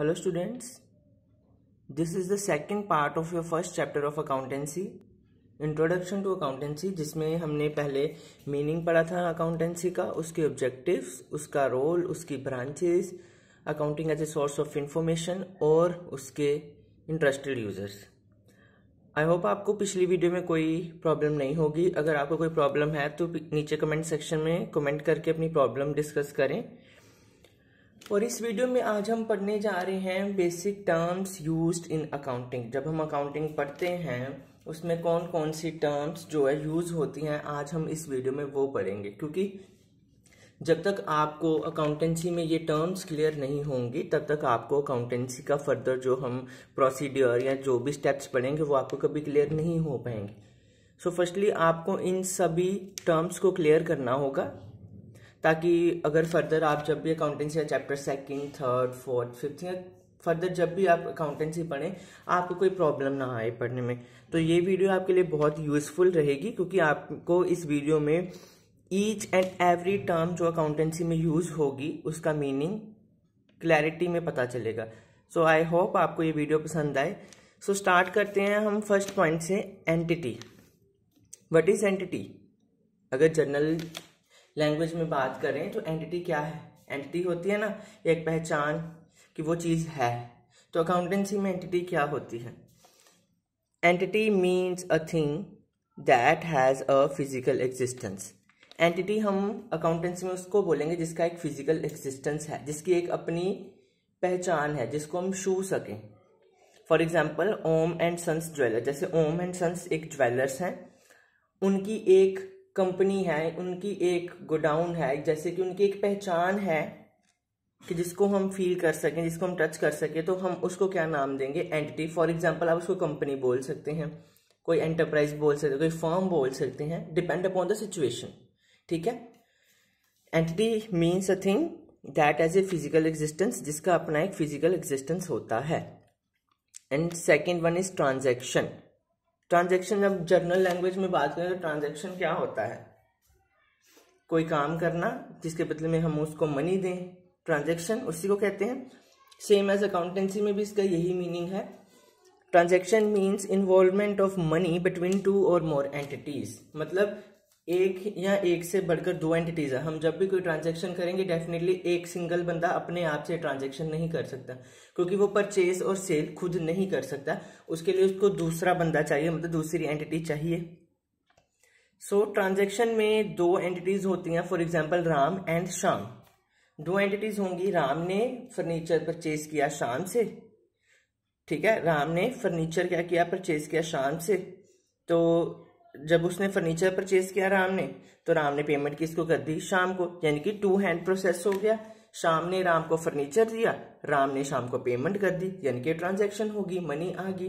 Hello students, this is the second part of your first chapter of accountancy, introduction to accountancy, जिसमें हमने पहले meaning पढ़ा था accountancy का, उसके ऑब्जेक्टिव्स, उसका रोल, उसकी branches, accounting as a source of information और उसके इंटरेस्टेड यूजर्स। आई होप आपको पिछली वीडियो में कोई प्रॉब्लम नहीं होगी। अगर आपको कोई प्रॉब्लम है तो नीचे कमेंट सेक्शन में कमेंट करके अपनी प्रॉब्लम डिस्कस करें। और इस वीडियो में आज हम पढ़ने जा रहे हैं basic terms used in accounting. जब हम अकाउंटिंग पढ़ते हैं उसमें कौन कौन सी टर्म्स जो है यूज होती हैं, आज हम इस वीडियो में वो पढ़ेंगे। क्योंकि जब तक आपको अकाउंटेंसी में ये टर्म्स क्लियर नहीं होंगी तब तक आपको अकाउंटेंसी का फर्दर जो हम प्रोसीड्यूर या जो भी स्टेप्स पढ़ेंगे वो आपको कभी क्लियर नहीं हो पाएंगे। सो फर्स्टली आपको इन सभी टर्म्स को क्लियर करना होगा, ताकि अगर फर्दर आप जब भी अकाउंटेंसी या chapter second, third, fourth, fifth या फर्दर जब भी आप अकाउंटेंसी पढ़ें आपको कोई प्रॉब्लम ना आए पढ़ने में, तो ये वीडियो आपके लिए बहुत यूजफुल रहेगी। क्योंकि आपको इस वीडियो में ईच एंड एवरी टर्म जो अकाउंटेंसी में यूज होगी उसका मीनिंग क्लैरिटी में पता चलेगा। सो आई होप आपको ये वीडियो पसंद आए। सो स्टार्ट करते हैं हम फर्स्ट पॉइंट से, एंटिटी। What is entity? अगर जनरल लैंग्वेज में बात करें तो एंटिटी क्या है? एंटिटी होती है ना एक पहचान कि वो चीज है। तो अकाउंटेंसी में एंटिटी क्या होती है? Entity means a thing that has a physical existence. Entity हम अकाउंटेंसी में उसको बोलेंगे जिसका एक फिजिकल एग्जिस्टेंस है, जिसकी एक अपनी पहचान है, जिसको हम छू सकें। For example Om and sons jeweller, जैसे ओम एंड सन्स एक ज्वेलर्स हैं, उनकी एक कंपनी है, उनकी एक गोडाउन है, जैसे कि उनकी एक पहचान है कि जिसको हम फील कर सकें, जिसको हम टच कर सकें, तो हम उसको क्या नाम देंगे? एंटिटी। फॉर एग्जांपल आप उसको कंपनी बोल सकते हैं, कोई एंटरप्राइज बोल सकते हैं, कोई फर्म बोल सकते हैं, डिपेंड अपॉन द सिचुएशन। ठीक है। Entity means a thing that as a physical existence, जिसका अपना एक फिजिकल एग्जिस्टेंस होता है। And second one is transaction. Transaction जब जनरल लैंग्वेज में बात करें तो ट्रांजैक्शन क्या होता है? कोई काम करना जिसके बदले में हम उसको मनी दें, ट्रांजैक्शन उसी को कहते हैं। सेम एज अकाउंटेंसी में भी इसका यही मीनिंग है। Transaction means involvement of money between two और मोर एंटिटीज, मतलब एक या एक से बढ़कर दो एंटिटीज है। हम जब भी कोई ट्रांजैक्शन करेंगे डेफिनेटली एक सिंगल बंदा अपने आप से ट्रांजैक्शन नहीं कर सकता, क्योंकि वो परचेज और सेल खुद नहीं कर सकता। उसके लिए उसको दूसरा बंदा चाहिए, मतलब दूसरी एंटिटी चाहिए। सो ट्रांजैक्शन में दो एंटिटीज होती हैं। For example Ram and Shyam, दो एंटिटीज होंगी। राम ने फर्नीचर परचेज किया श्याम से। ठीक है, राम ने फर्नीचर क्या किया? परचेज किया श्याम से। तो जब उसने फर्नीचर परचेज किया राम ने, तो राम ने पेमेंट किसको कर दी? श्याम को, यानी कि टू हैंड प्रोसेस हो गया। श्याम ने राम को फर्नीचर दिया, राम ने श्याम को पेमेंट कर दी, यानी कि ट्रांजैक्शन होगी, मनी आ गई।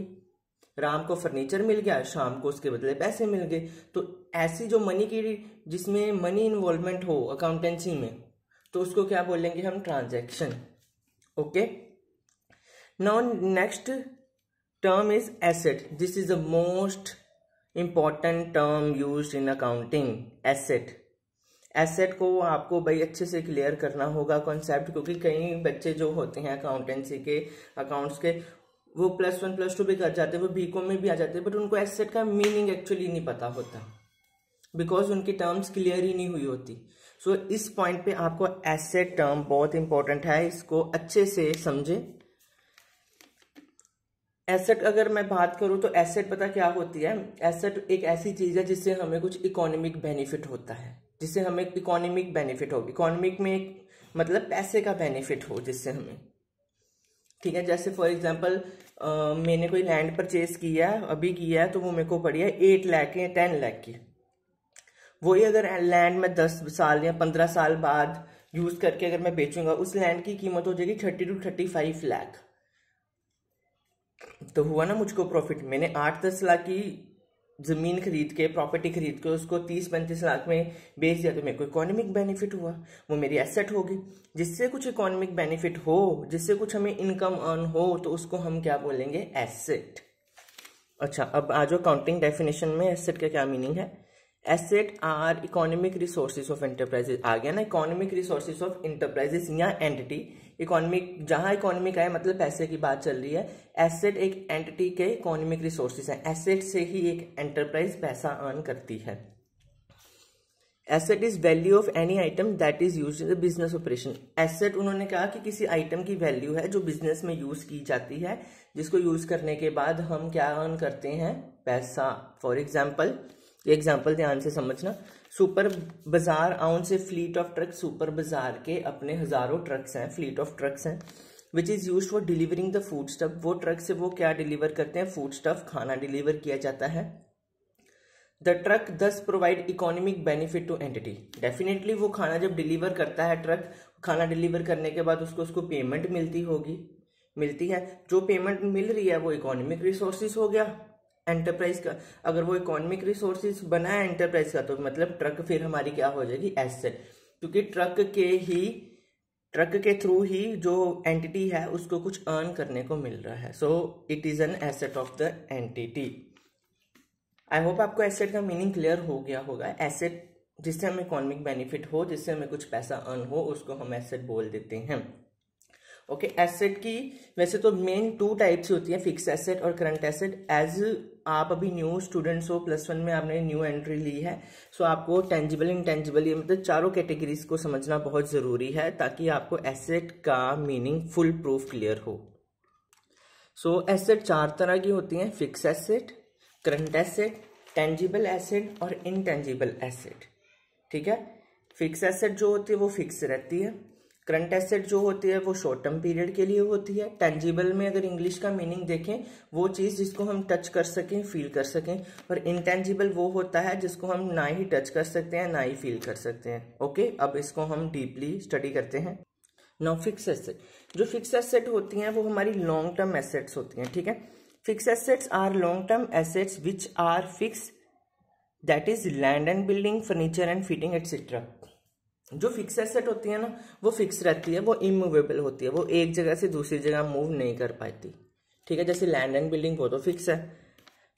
राम को फर्नीचर मिल गया, शाम को उसके बदले पैसे मिल गए। तो ऐसी जो मनी की, जिसमें मनी इन्वॉल्वमेंट हो अकाउंटेंसी में, तो उसको क्या बोलेंगे हम? Transaction. Okay. Now next term is asset. This is the most important term used in accounting, asset. Asset को आपको भाई अच्छे से क्लियर करना होगा कॉन्सेप्ट, क्योंकि कई बच्चे जो होते हैं अकाउंटेंसी के, अकाउंट्स के, वो +1 +2 भी कर जाते हैं, वो बीकॉम में भी आ जाते हैं, बट उनको एसेट का मीनिंग एक्चुअली नहीं पता होता, बिकॉज उनकी टर्म्स क्लियर ही नहीं हुई होती। सो इस पॉइंट पे आपको एसेट टर्म बहुत इंपॉर्टेंट है, इसको अच्छे से समझें। एसेट अगर मैं बात करूं तो एसेट पता क्या होती है? एसेट एक ऐसी चीज है जिससे हमें कुछ इकोनॉमिक बेनिफिट होता है, जिससे हमें इकोनॉमिक बेनिफिट हो। इकोनॉमिक में मतलब पैसे का बेनिफिट हो जिससे हमें। ठीक है, जैसे फॉर एग्जांपल मैंने कोई लैंड परचेज किया, अभी किया है, तो वो मेरे को पड़ी है 8 लाख या 10 लाख की। वही अगर लैंड में 10 साल या 15 साल बाद यूज करके अगर मैं बेचूंगा, उस लैंड की कीमत हो जाएगी 30 to 35 लाख। तो हुआ ना मुझको प्रॉफिट। मैंने 8-10 लाख की जमीन खरीद के, प्रॉपर्टी खरीद के उसको 30-35 लाख में बेच दिया, तो मेरे को इकोनॉमिक बेनिफिट हुआ, वो मेरी एसेट होगी। जिससे कुछ इकोनॉमिक बेनिफिट हो, जिससे कुछ हमें इनकम अर्न हो, तो उसको हम क्या बोलेंगे? एसेट। अच्छा, अब आ जाओ अकाउंटिंग डेफिनेशन में एसेट का क्या मीनिंग है। Asset are economic resources of enterprises. आ गया ना, इकोनॉमिक रिसोर्सेज ऑफ एंटरप्राइजेस या एंटिटी इकोनॉमिक, जहां इकोनॉमिक आए मतलब पैसे की बात चल रही है। एसेट एक एंटिटी के इकोनॉमिक रिसोर्सेज हैं, एसेट से ही एक एंटरप्राइज पैसा अर्न करती है। Asset is value of any item that is use in the business operation. Asset उन्होंने कहा कि किसी आइटम की वैल्यू है जो बिजनेस में यूज की जाती है, जिसको यूज करने के बाद हम क्या अर्न करते हैं, पैसा। फॉर एग्जाम्पल, ये एग्जाम्पल ध्यान से समझना। सुपर बाजार आउन से फ्लीट ऑफ ट्रक, सुपर बाजार के अपने हजारों ट्रक्स हैं, फ्लीट ऑफ ट्रक्स हैं, which is use for delivering the food stuff. वो ट्रक से वो क्या डिलीवर करते हैं, फूड स्टफ, खाना डिलीवर किया जाता है। द ट्रक दस provide economic benefit to entity. Definitely वो खाना जब डिलीवर करता है ट्रक, खाना डिलीवर करने के बाद उसको पेमेंट मिलती है। जो पेमेंट मिल रही है वो इकोनॉमिक रिसोर्सेज हो गया एंटरप्राइज का। अगर वो इकोनॉमिक रिसोर्सेज बना है एंटरप्राइज का तो मतलब ट्रक फिर हमारी क्या हो जाएगी, एसेट, क्योंकि ट्रक के थ्रू ही जो एंटिटी है उसको कुछ अर्न करने को मिल रहा है। So it is an asset of the entity. I hope आपको एसेट का मीनिंग क्लियर हो गया होगा। एसेट जिससे हमें इकोनॉमिक बेनिफिट हो, जिससे हमें कुछ पैसा अर्न हो, उसको हम एसेट बोल देते हैं। ओके, एसेट की वैसे तो मेन 2 टाइप्स होती हैं, फिक्स एसेट और करंट एसेट। एज आप अभी न्यू स्टूडेंट्स हो, +1 में आपने न्यू एंट्री ली है, सो आपको टेंजिबल इंटेंजिबल ये मतलब चारों कैटेगरीज को समझना बहुत जरूरी है ताकि आपको एसेट का मीनिंग फुल प्रूफ क्लियर हो। सो एसेट 4 तरह की होती हैं, fix asset, current asset, tangible asset और इनटेंजिबल एसेट। ठीक है, फिक्स एसेट जो होती है वो फिक्स रहती है, करंट एसेट जो होती है वो शॉर्ट टर्म पीरियड के लिए होती है। टेंजिबल में अगर इंग्लिश का मीनिंग देखें, वो चीज़ जिसको हम टच कर सकें, फील कर सकें, और इनटेंजिबल वो होता है जिसको हम ना ही टच कर सकते हैं ना ही फील कर सकते हैं। ओके, अब इसको हम डीपली स्टडी करते हैं। नाउ फिक्स एसेट, जो फिक्स एसेट होती हैं वो हमारी लॉन्ग टर्म एसेट्स होती हैं। ठीक है, fix assets are long term assets which are fix, that is land and building, furniture and fitting etcetera. जो फिक्स एसेट होती है ना वो फिक्स रहती है, वो इमूवेबल होती है, वो एक जगह से दूसरी जगह मूव नहीं कर पाती। ठीक है, जैसे लैंड एंड बिल्डिंग वो तो फिक्स है,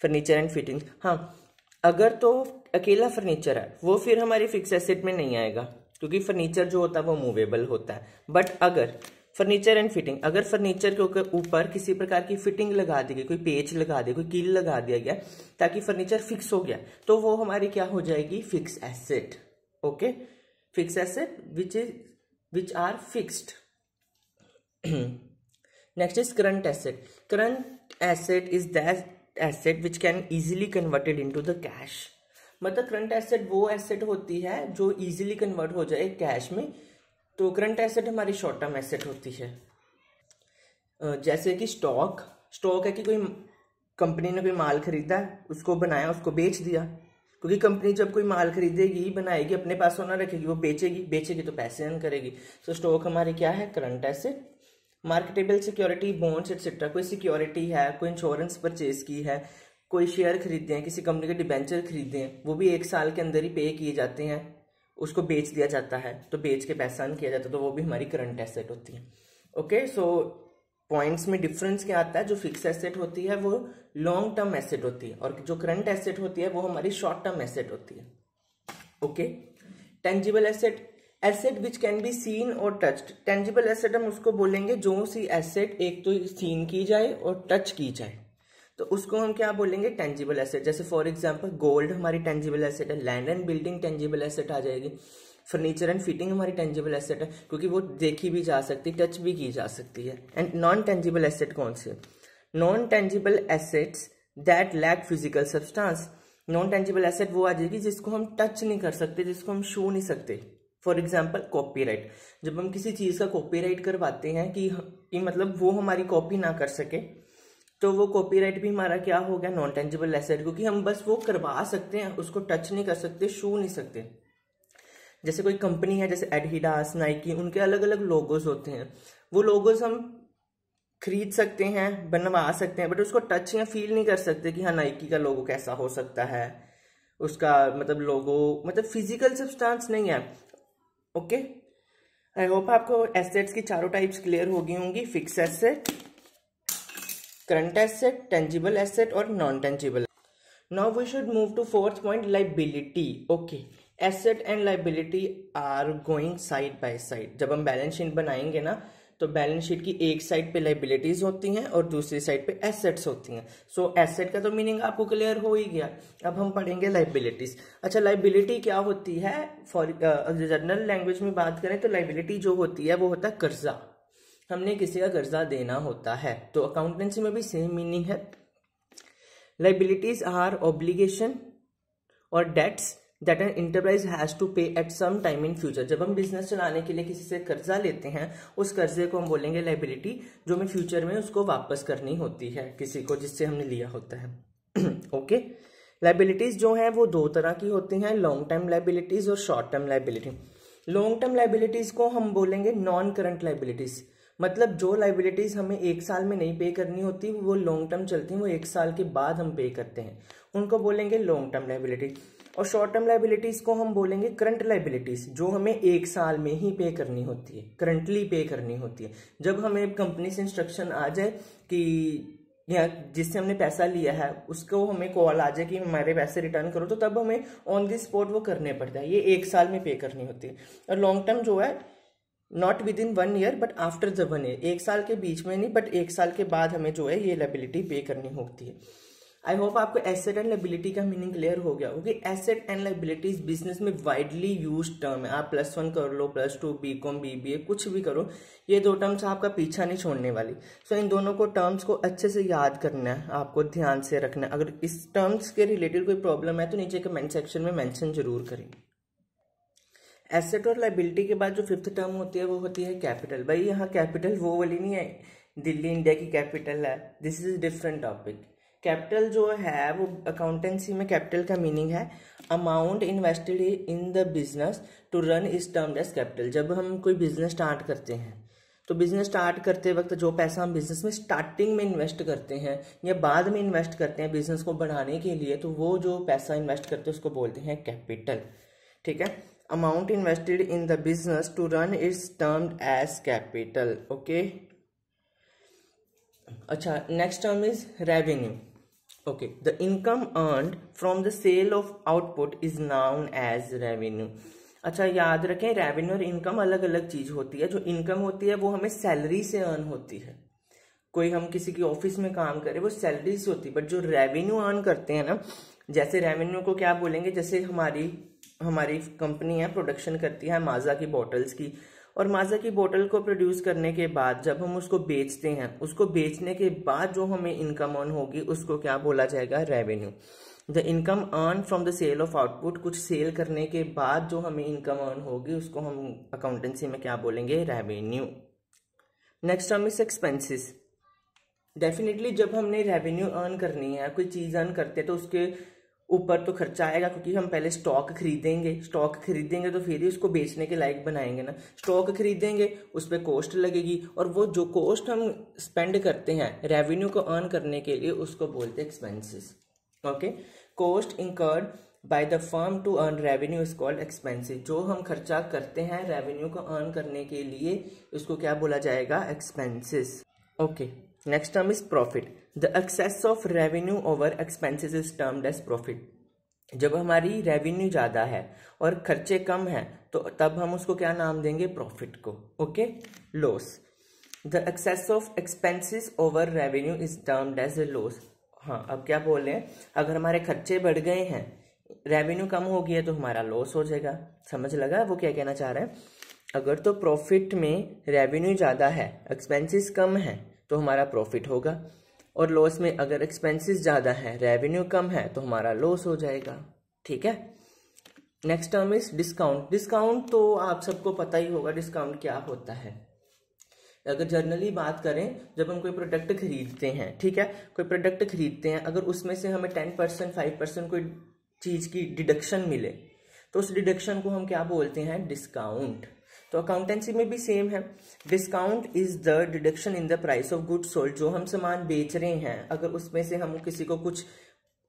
फर्नीचर एंड फिटिंग। हाँ, अगर तो अकेला फर्नीचर है वो फिर हमारी फिक्स एसेट में नहीं आएगा, क्योंकि फर्नीचर जो होता है वो मूवेबल होता है। बट अगर फर्नीचर एंड फिटिंग, अगर फर्नीचर के ऊपर किसी प्रकार की फिटिंग लगा दी गई, कोई पेच लगा दिया, कोई कील लगा दिया गया ताकि फर्नीचर फिक्स हो गया, तो वो हमारी क्या हो जाएगी, fix asset. Okay, fix asset which are fixed. Next is current asset. Current asset is that asset which can easily converted into the cash. मतलब करंट एसेट वो एसेट होती है जो इजीली कन्वर्ट हो जाए कैश में। तो करंट एसेट हमारी शॉर्ट टर्म एसेट होती है। जैसे कि स्टॉक है कि कोई कंपनी ने कोई माल खरीदा, उसको बनाया, उसको बेच दिया, क्योंकि कंपनी जब कोई माल खरीदेगी, बनाएगी, अपने पास होना रखेगी, वो बेचेगी तो पैसे अर्न करेगी। तो स्टॉक हमारी क्या है, current asset. Marketable security, bonds etcetera, कोई सिक्योरिटी है, कोई इंश्योरेंस परचेज की है, कोई शेयर खरीदे हैं, किसी कंपनी के डिबेंचर खरीदे हैं, वो भी 1 साल के अंदर ही पे किए जाते हैं, उसको बेच दिया जाता है, तो बेच के पैसा अर्न किया जाता है, तो वो भी हमारी करंट एसेट होती है। ओके, सो पॉइंट्स में डिफरेंस क्या आता है, जो फिक्स एसेट होती है वो लॉन्ग टर्म एसेट होती है, और जो करंट एसेट होती है वो हमारी शॉर्ट टर्म एसेट होती है। Okay, tangible asset, asset which can be seen और टच्ड। टेंजिबल एसेट हम उसको बोलेंगे जो सी एसेट एक तो सीन की जाए और टच की जाए, तो उसको हम क्या बोलेंगे, टेंजिबल एसेट। जैसे फॉर एग्जांपल गोल्ड हमारी टेंजिबल एसेट है, land and building tangible asset आ जाएगी, फर्नीचर एंड फिटिंग हमारी टेंजिबल एसेट है क्योंकि वो देखी भी जा सकती, टच भी की जा सकती है। एंड नॉन टेंजिबल एसेट कौन सी है, non tangible assets that lack physical substance. Non tangible asset वो आ जाएगी जिसको हम टच नहीं कर सकते, जिसको हम छू नहीं सकते। फॉर एग्जाम्पल कॉपीराइट, जब हम किसी चीज का कॉपीराइट करवाते हैं कि मतलब वो हमारी कॉपी ना कर सके, तो वो कॉपीराइट भी हमारा क्या हो गया, नॉन टेंजिबल एसेट, क्योंकि हम बस वो करवा सकते हैं, उसको टच नहीं कर सकते, छू नहीं सकते। जैसे कोई कंपनी है, जैसे एडिडास, नाइकी, उनके अलग अलग लोगोज होते हैं, वो लोगोज हम खरीद सकते हैं, बनवा सकते हैं, बट उसको टच या फील नहीं कर सकते कि हाँ नाइकी का लोगो कैसा हो सकता है, उसका मतलब लोगो मतलब फिजिकल सब्सटेंस नहीं है। ओके, आई होप आपको एसेट्स की चारों टाइप्स क्लियर हो गई होंगी, fix asset, current asset, tangible asset और non tangible. Now we should move to 4th point, liability. Okay, asset and liability are going side by side. जब हम balance sheet बनाएंगे ना, तो बैलेंस शीट की एक साइड पे लाइबिलिटीज होती हैं और दूसरी साइड पे एसेट्स होती हैं। सो एसेट का तो मीनिंग आपको क्लियर हो ही गया। अब हम पढ़ेंगे लाइबिलिटीज। अच्छा, लाइबिलिटी क्या होती है? फॉर जनरल लैंग्वेज में बात करें तो लाइबिलिटी जो होती है वो होता है कर्जा। हमने किसी का कर्जा देना होता है, तो अकाउंटेंसी में भी सेम मीनिंग है। लाइबिलिटीज आर ऑब्लिगेशन और debts that an enterprise has to pay at some time in future. जब हम बिजनेस चलाने के लिए किसी से कर्जा लेते हैं, उस कर्जे को हम बोलेंगे लाइबिलिटी, जो हमें फ्यूचर में उसको वापस करनी होती है किसी को जिससे हमने लिया होता है। ओके, लाइबिलिटीज जो है वो दो तरह की होती हैं, लॉन्ग टर्म लाइबिलिटीज और short term liability. Long term liabilities को हम बोलेंगे नॉन करंट लाइबिलिटीज, मतलब जो लाइबिलिटीज हमें एक साल में नहीं पे करनी होती वो लॉन्ग टर्म चलती हैं, वो एक साल के बाद हम पे करते हैं, उनको बोलेंगे लॉन्ग टर्म लाइबिलिटी। और शॉर्ट टर्म लाइबिलिटीज को हम बोलेंगे करंट लाइबिलिटीज, जो हमें एक साल में ही पे करनी होती है, करंटली पे करनी होती है। जब हमें कंपनी से इंस्ट्रक्शन आ जाए कि या जिससे हमने पैसा लिया है उसको हमें कॉल आ जाए कि हमारे पैसे रिटर्न करो, तो तब हमें ऑन द स्पॉट वो करने पड़ता है, ये एक साल में पे करनी होती है। और लॉन्ग टर्म जो है not with in 1 year but after the 1 year, एक साल के बीच में नहीं बट एक साल के बाद हमें जो है ये लाइबिलिटी पे करनी होती है। आई होप आपको एसेट एंड लाइबिलिटी का मीनिंग क्लियर हो गया, क्योंकि एसेट एंड लाइबिलिटीज बिजनेस में वाइडली यूज टर्म है। आप +1 कर लो, +2, BCom, BBA कुछ भी करो, ये दो टर्म्स आपका पीछा नहीं छोड़ने वाली। सो इन दोनों को टर्म्स को अच्छे से याद करना है, आपको ध्यान से रखना है। अगर इस टर्म्स के रिलेटेड कोई प्रॉब्लम है तो नीचे कमेंट सेक्शन में मेंशन जरूर करें। एसेट और लाइबिलिटी के बाद जो फिफ्थ टर्म होती है वो होती है कैपिटल। भाई यहाँ कैपिटल वो वाली नहीं है दिल्ली इंडिया की कैपिटल है, this is different topic. Capital जो है वो अकाउंटेंसी में कैपिटल का मीनिंग है amount invested in the business to run is termed as capital. जब हम कोई बिजनेस स्टार्ट करते हैं तो बिजनेस स्टार्ट करते वक्त जो पैसा हम बिजनेस में स्टार्टिंग में इन्वेस्ट करते हैं या बाद में इन्वेस्ट करते हैं बिजनेस को बढ़ाने के लिए, तो वो जो पैसा इन्वेस्ट करते हैं उसको बोलते हैं कैपिटल। ठीक है, amount invested in the business to run is termed as capital. Okay, अच्छा, next term is revenue. Okay, the income earned from the sale of output is known as revenue. अच्छा, याद रखें रेवेन्यू और income अलग अलग चीज होती है। जो इनकम होती है वो हमें सैलरी से अर्न होती है, कोई हम किसी की ऑफिस में काम करें वो सैलरी से होती है, बट जो रेवेन्यू अर्न करते हैं ना, जैसे रेवेन्यू को क्या बोलेंगे, जैसे हमारी कंपनी है प्रोडक्शन करती है माजा की बोटल्स की, और माजा की बोतल को प्रोड्यूस करने के बाद जब हम उसको बेचते हैं, उसको बेचने के बाद जो हमें इनकम अर्न होगी उसको क्या बोला जाएगा, revenue. The income earn from the sale of output, कुछ सेल करने के बाद जो हमें इनकम अर्न होगी उसको हम अकाउंटेंसी में क्या बोलेंगे, revenue. Next term is expenses. Definitely जब हमने रेवेन्यू अर्न करनी है, कोई चीज अर्न करते हैं तो उसके ऊपर तो खर्चा आएगा, क्योंकि हम पहले स्टॉक खरीदेंगे तो फिर ही उसको बेचने के लायक बनाएंगे ना। स्टॉक खरीदेंगे, उस पर कॉस्ट लगेगी, और वो जो कॉस्ट हम स्पेंड करते हैं रेवेन्यू को अर्न करने के लिए उसको बोलते हैं expenses. Okay, cost incurred by the firm to earn revenue is called expenses. जो हम खर्चा करते हैं रेवेन्यू को अर्न करने के लिए उसको क्या बोला जाएगा, expenses. Okay, next term is profit. The excess of revenue over expenses is termed as profit. जब हमारी रेवेन्यू ज्यादा है और खर्चे कम है तो तब हम उसको क्या नाम देंगे, प्रॉफिट को। ओके, loss. The excess of expenses over revenue is termed as a loss. हाँ, अब क्या बोल रहे हैं, अगर हमारे खर्चे बढ़ गए हैं, रेवेन्यू कम हो गया तो हमारा लॉस हो जाएगा। समझ लगा वो क्या कहना चाह रहा है? अगर तो प्रॉफिट में रेवेन्यू ज्यादा है, एक्सपेंसेस कम है तो हमारा प्रॉफिट होगा, और लॉस में अगर एक्सपेंसेस ज्यादा है, रेवेन्यू कम है तो हमारा लॉस हो जाएगा। ठीक है, next term is discount. Discount तो आप सबको पता ही होगा डिस्काउंट क्या होता है। अगर जनरली बात करें, जब हम कोई प्रोडक्ट खरीदते हैं, ठीक है, कोई प्रोडक्ट खरीदते हैं, अगर उसमें से हमें 10%, 5% कोई चीज की डिडक्शन मिले तो उस डिडक्शन को हम क्या बोलते हैं, डिस्काउंट। तो अकाउंटेंसी में भी सेम है, discount is the deduction in the price of goods sold. जो हम सामान बेच रहे हैं, अगर उसमें से हम किसी को कुछ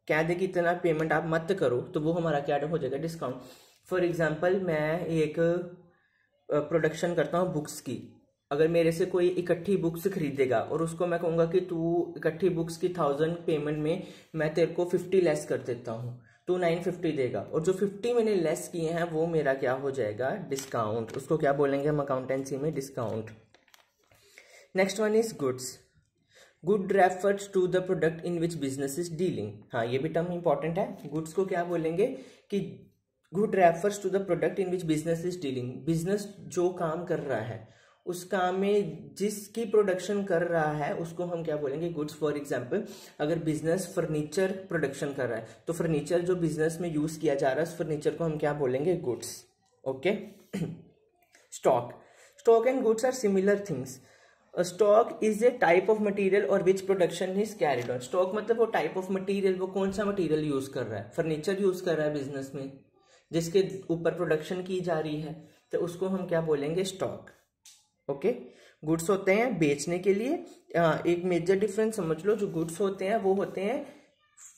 कह दे कि इतना पेमेंट आप मत करो, तो वो हमारा क्या हो जाएगा, डिस्काउंट। फॉर एग्जाम्पल, मैं एक प्रोडक्शन करता हूँ बुक्स की, अगर मेरे से कोई इकट्ठी बुक्स खरीदेगा और उसको मैं कहूँगा कि तू इकट्ठी बुक्स की 1000 पेमेंट में मैं तेरे को 50 लेस कर देता हूँ, तू 950 देगा, और जो 50 मैंने लेस किए हैं वो मेरा क्या हो जाएगा, डिस्काउंट। उसको क्या बोलेंगे हम अकाउंटेंसी में, discount. Next one is goods. Good refers to the product in which business is dealing. हाँ, ये भी टर्म इंपॉर्टेंट है। गुड्स को क्या बोलेंगे कि good refers to the product in which business is dealing. Business जो काम कर रहा है उस काम में जिसकी प्रोडक्शन कर रहा है उसको हम क्या बोलेंगे, गुड्स। फॉर एग्जांपल, अगर बिजनेस फर्नीचर प्रोडक्शन कर रहा है तो फर्नीचर जो बिजनेस में यूज किया जा रहा है उस फर्नीचर को हम क्या बोलेंगे, goods. Okay. Stock. Stock and goods are similar things. Stock is a type of material और which production is carried on. Stock मतलब वो टाइप ऑफ मटेरियल, वो कौन सा मटेरियल यूज कर रहा है, फर्नीचर यूज कर रहा है बिजनेस में जिसके ऊपर प्रोडक्शन की जा रही है, तो उसको हम क्या बोलेंगे, स्टॉक। ओके। गुड्स होते हैं बेचने के लिए। एक मेजर डिफरेंस समझ लो, जो गुड्स होते हैं वो होते हैं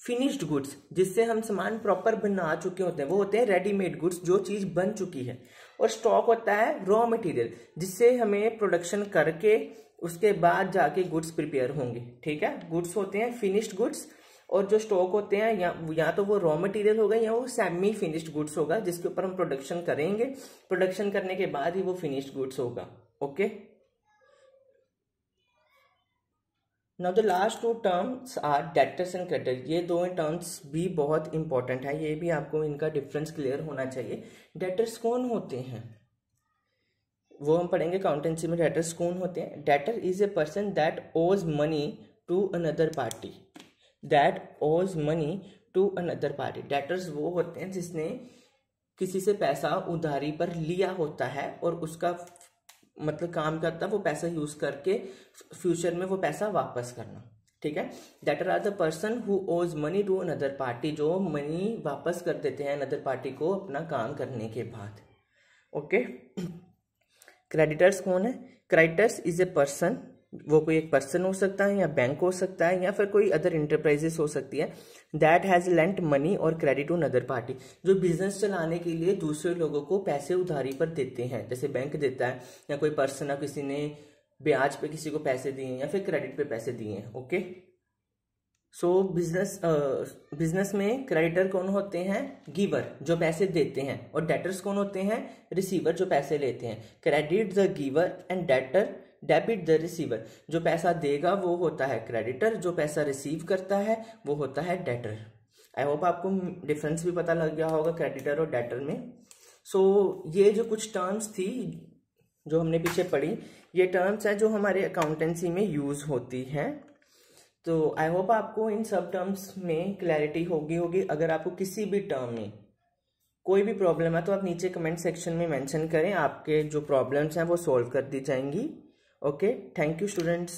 फिनिश्ड गुड्स, जिससे हम सामान प्रॉपर बना चुके होते हैं, वो होते हैं रेडीमेड गुड्स, जो चीज बन चुकी है। और स्टॉक होता है रॉ मटेरियल, जिससे हमें प्रोडक्शन करके उसके बाद जाके गुड्स प्रिपेयर होंगे। ठीक है, गुड्स होते हैं फिनिश्ड गुड्स, और जो स्टॉक होते हैं या तो वो रॉ मटेरियल होगा या वो सेमी फिनिश्ड गुड्स होगा, जिसके ऊपर हम प्रोडक्शन करेंगे। प्रोडक्शन करने के बाद ही वो फिनिश्ड गुड्स होगा। Okay. Now the last two terms are debtors and creditors. ये दो टर्म्स भी बहुत इंपॉर्टेंट है, ये भी आपको इनका डिफरेंस क्लियर होना चाहिए। डेटर्स कौन होते हैं वो हम पढ़ेंगे अकाउंटेंसी में। डेटर्स कौन होते हैं? Debtor is a person that owes money to another party. That owes money to another party. Debtors वो होते हैं जिसने किसी से पैसा उधारी पर लिया होता है और उसका मतलब काम करता है वो पैसा यूज करके फ्यूचर में वो पैसा वापस करना। ठीक है, debtor are the person who owes money to another party, जो मनी वापस कर देते हैं अनदर पार्टी को अपना काम करने के बाद। ओके। क्रेडिटर्स कौन है? क्रेडिटर्स इज ए पर्सन, वो कोई एक पर्सन हो सकता है या बैंक हो सकता है या फिर कोई अदर इंटरप्राइजेस हो सकती है। दैट हैज लेंट मनी और क्रेडिट टू अनदर पार्टी, जो बिजनेस चलाने के लिए दूसरे लोगों को पैसे उधारी पर देते हैं, जैसे बैंक देता है या कोई पर्सन है किसी ने ब्याज पे किसी को पैसे दिए या फिर क्रेडिट पे पैसे दिए हैं। ओके। सो बिजनेस में क्रेडिटर कौन होते हैं? गिवर, जो पैसे देते हैं, और डेटर्स कौन होते हैं? रिसीवर, जो पैसे लेते हैं। Credit the giver and debtor debit the receiver. जो पैसा देगा वो होता है क्रेडिटर, जो पैसा रिसीव करता है वो होता है डेटर। आई होप आपको डिफरेंस भी पता लग गया होगा क्रेडिटर और डेटर में। सो ये जो कुछ टर्म्स थी जो हमने पीछे पढ़ी, ये टर्म्स हैं जो हमारे अकाउंटेंसी में यूज होती हैं। तो आई होप आपको इन सब टर्म्स में क्लैरिटी होगी। अगर आपको किसी भी टर्म में कोई भी प्रॉब्लम है तो आप नीचे कमेंट सेक्शन में मेंशन करें, आपके जो प्रॉब्लम्स हैं वो सॉल्व कर दी जाएंगी। Okay, thank you students.